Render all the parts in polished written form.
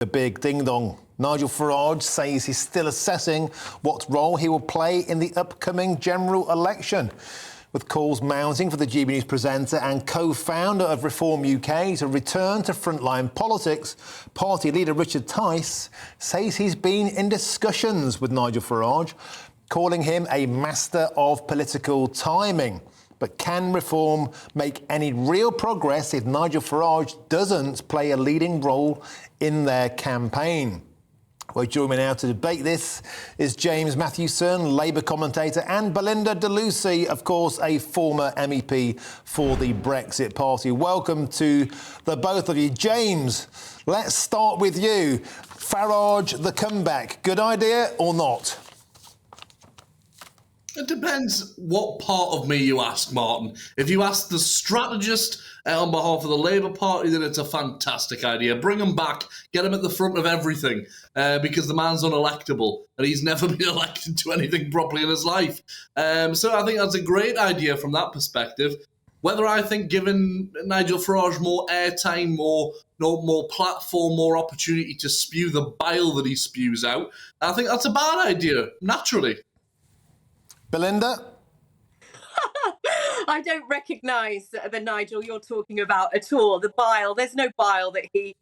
The big ding-dong. Nigel Farage says he's still assessing what role he will play in the upcoming general election, with calls mounting for the GBNews presenter and co-founder of Reform UK to return to frontline politics. Party leader Richard Tice says he's been in discussions with Nigel Farage, calling him a master of political timing. But can Reform make any real progress if Nigel Farage doesn't play a leading role in their campaign? Well, joining me now to debate this is James Mathewson, Labour commentator, and Belinda De Lucy, of course, a former MEP for the Brexit Party. Welcome to the both of you. James, let's start with you. Farage, the comeback, good idea or not? It depends what part of me you ask, Martin. If you ask the strategist on behalf of the Labour Party, then it's a fantastic idea. Bring him back, get him at the front of everything, because the man's unelectable and he's never been elected to anything properly in his life. So I think that's a great idea from that perspective. Whether I think giving Nigel Farage more airtime, more platform, more opportunity to spew the bile that he spews out, I think that's a bad idea, naturally. Belinda? I don't recognise the Nigel you're talking about at all. The bile, there's no bile that he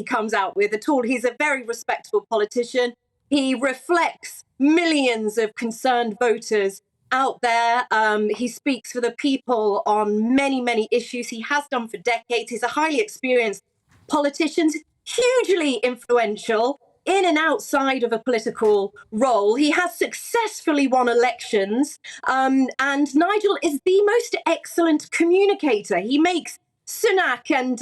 comes out with at all. He's a very respectable politician. He reflects millions of concerned voters out there. He speaks for the people on many, many issues. He has done for decades. He's a highly experienced politician, hugely influential in and outside of a political role. He has successfully won elections, and Nigel is the most excellent communicator. He makes Sunak and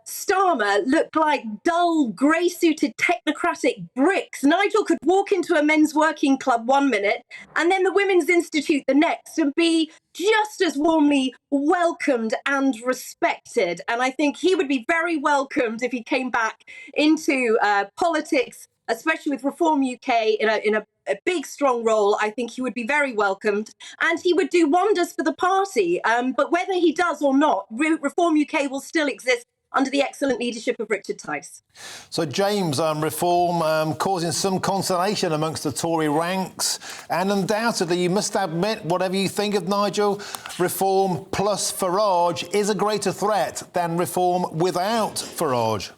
Starmer look like dull, grey-suited technocratic bricks. Nigel could walk into a men's working club one minute and then the Women's Institute the next and be just as warmly welcomed and respected. And I think he would be very welcomed if he came back into politics, especially with Reform UK in a big, strong role. I think he would be very welcomed and he would do wonders for the party. But whether he does or not, Reform UK will still exist under the excellent leadership of Richard Tice. So, James, Reform causing some consternation amongst the Tory ranks, and undoubtedly, you must admit, whatever you think of Nigel, Reform plus Farage is a greater threat than Reform without Farage.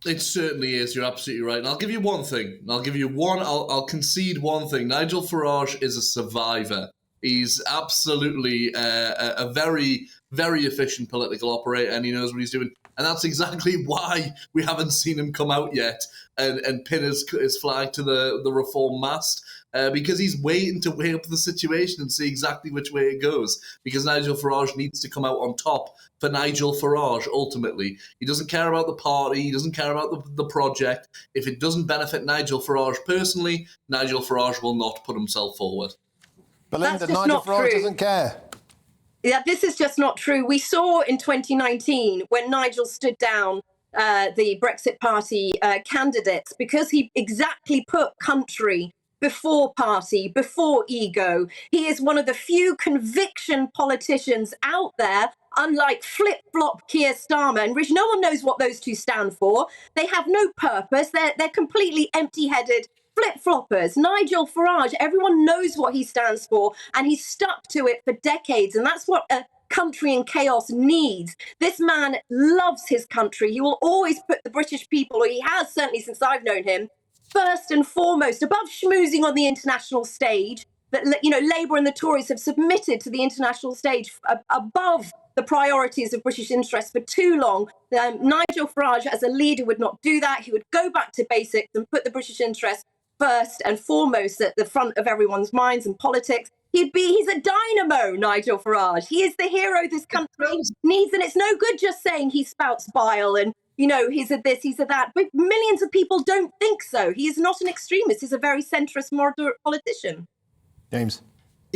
It certainly is. You're absolutely right. And I'll give you one thing. I'll concede one thing. Nigel Farage is a survivor. He's absolutely a very, very efficient political operator, and he knows what he's doing. And that's exactly why we haven't seen him come out yet and pin his flag to the Reform mast, because he's waiting to weigh up the situation and see exactly which way it goes. Because Nigel Farage needs to come out on top for Nigel Farage, ultimately. He doesn't care about the party. He doesn't care about the project. If it doesn't benefit Nigel Farage personally, Nigel Farage will not put himself forward. Belinda, Nigel Farage doesn't care. Yeah, this is just not true. We saw in 2019 when Nigel stood down the Brexit Party candidates because he exactly put country before party, before ego. He is one of the few conviction politicians out there, unlike flip-flop Keir Starmer and Rich. No one knows what those two stand for. They have no purpose. They're completely empty-headed flip-floppers. Nigel Farage, everyone knows what he stands for, and he's stuck to it for decades, and that's what a country in chaos needs. This man loves his country. He will always put the British people, or he has certainly since I've known him, first and foremost, above schmoozing on the international stage. That, you know, Labour and the Tories have submitted to the international stage above the priorities of British interests for too long. Nigel Farage, as a leader, would not do that. He would go back to basics and put the British interests first and foremost at the front of everyone's minds and politics. He's a dynamo, Nigel Farage. He is the hero this country needs, and it's no good just saying he spouts bile and, you know, he's a this, he's a that. But millions of people don't think so. He is not an extremist. He's a very centrist, moderate politician. James.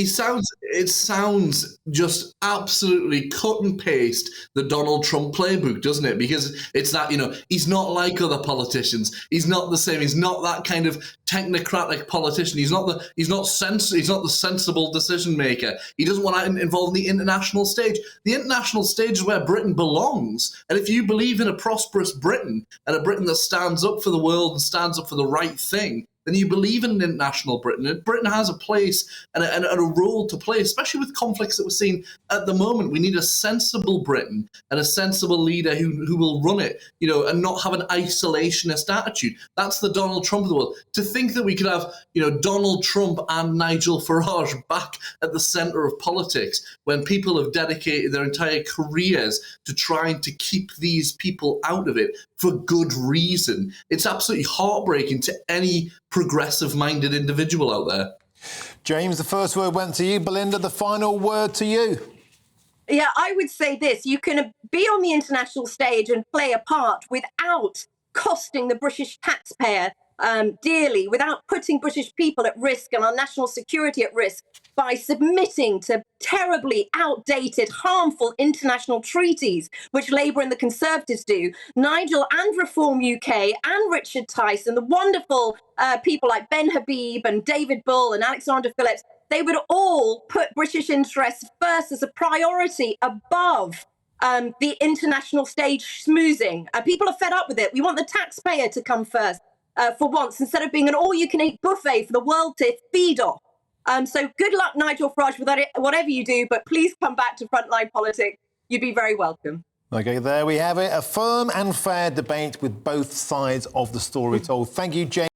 It sounds just absolutely cut and paste the Donald Trump playbook, doesn't it? Because it's that, he's not like other politicians. He's not the same. He's not that kind of technocratic politician. He's not the sensible decision maker. He doesn't want to involve the international stage. The international stage is where Britain belongs. And if you believe in a prosperous Britain and a Britain that stands up for the world and stands up for the right thing, then you believe in an international Britain. And Britain has a place and a role to play, especially with conflicts that we're seeing at the moment. We need a sensible Britain and a sensible leader who will run it, and not have an isolationist attitude. That's the Donald Trump of the world. To think that we could have, Donald Trump and Nigel Farage back at the centre of politics when people have dedicated their entire careers to trying to keep these people out of it for good reason. It's absolutely heartbreaking to any progressive-minded individual out there. James, the first word went to you. Belinda, the final word to you. Yeah, I would say this. You can be on the international stage and play a part without costing the British taxpayer dearly, without putting British people at risk and our national security at risk by submitting to terribly outdated, harmful international treaties, which Labour and the Conservatives do. Nigel and Reform UK and Richard Tyson, the wonderful people like Ben Habib and David Bull and Alexander Phillips, they would all put British interests first as a priority above the international stage schmoozing. People are fed up with it. We want the taxpayer to come first for once, instead of being an all-you-can-eat buffet for the world to feed off. So good luck, Nigel Farage, with whatever you do, but please come back to frontline politics. You'd be very welcome. OK, there we have it. A firm and fair debate with both sides of the story told. Thank you, James.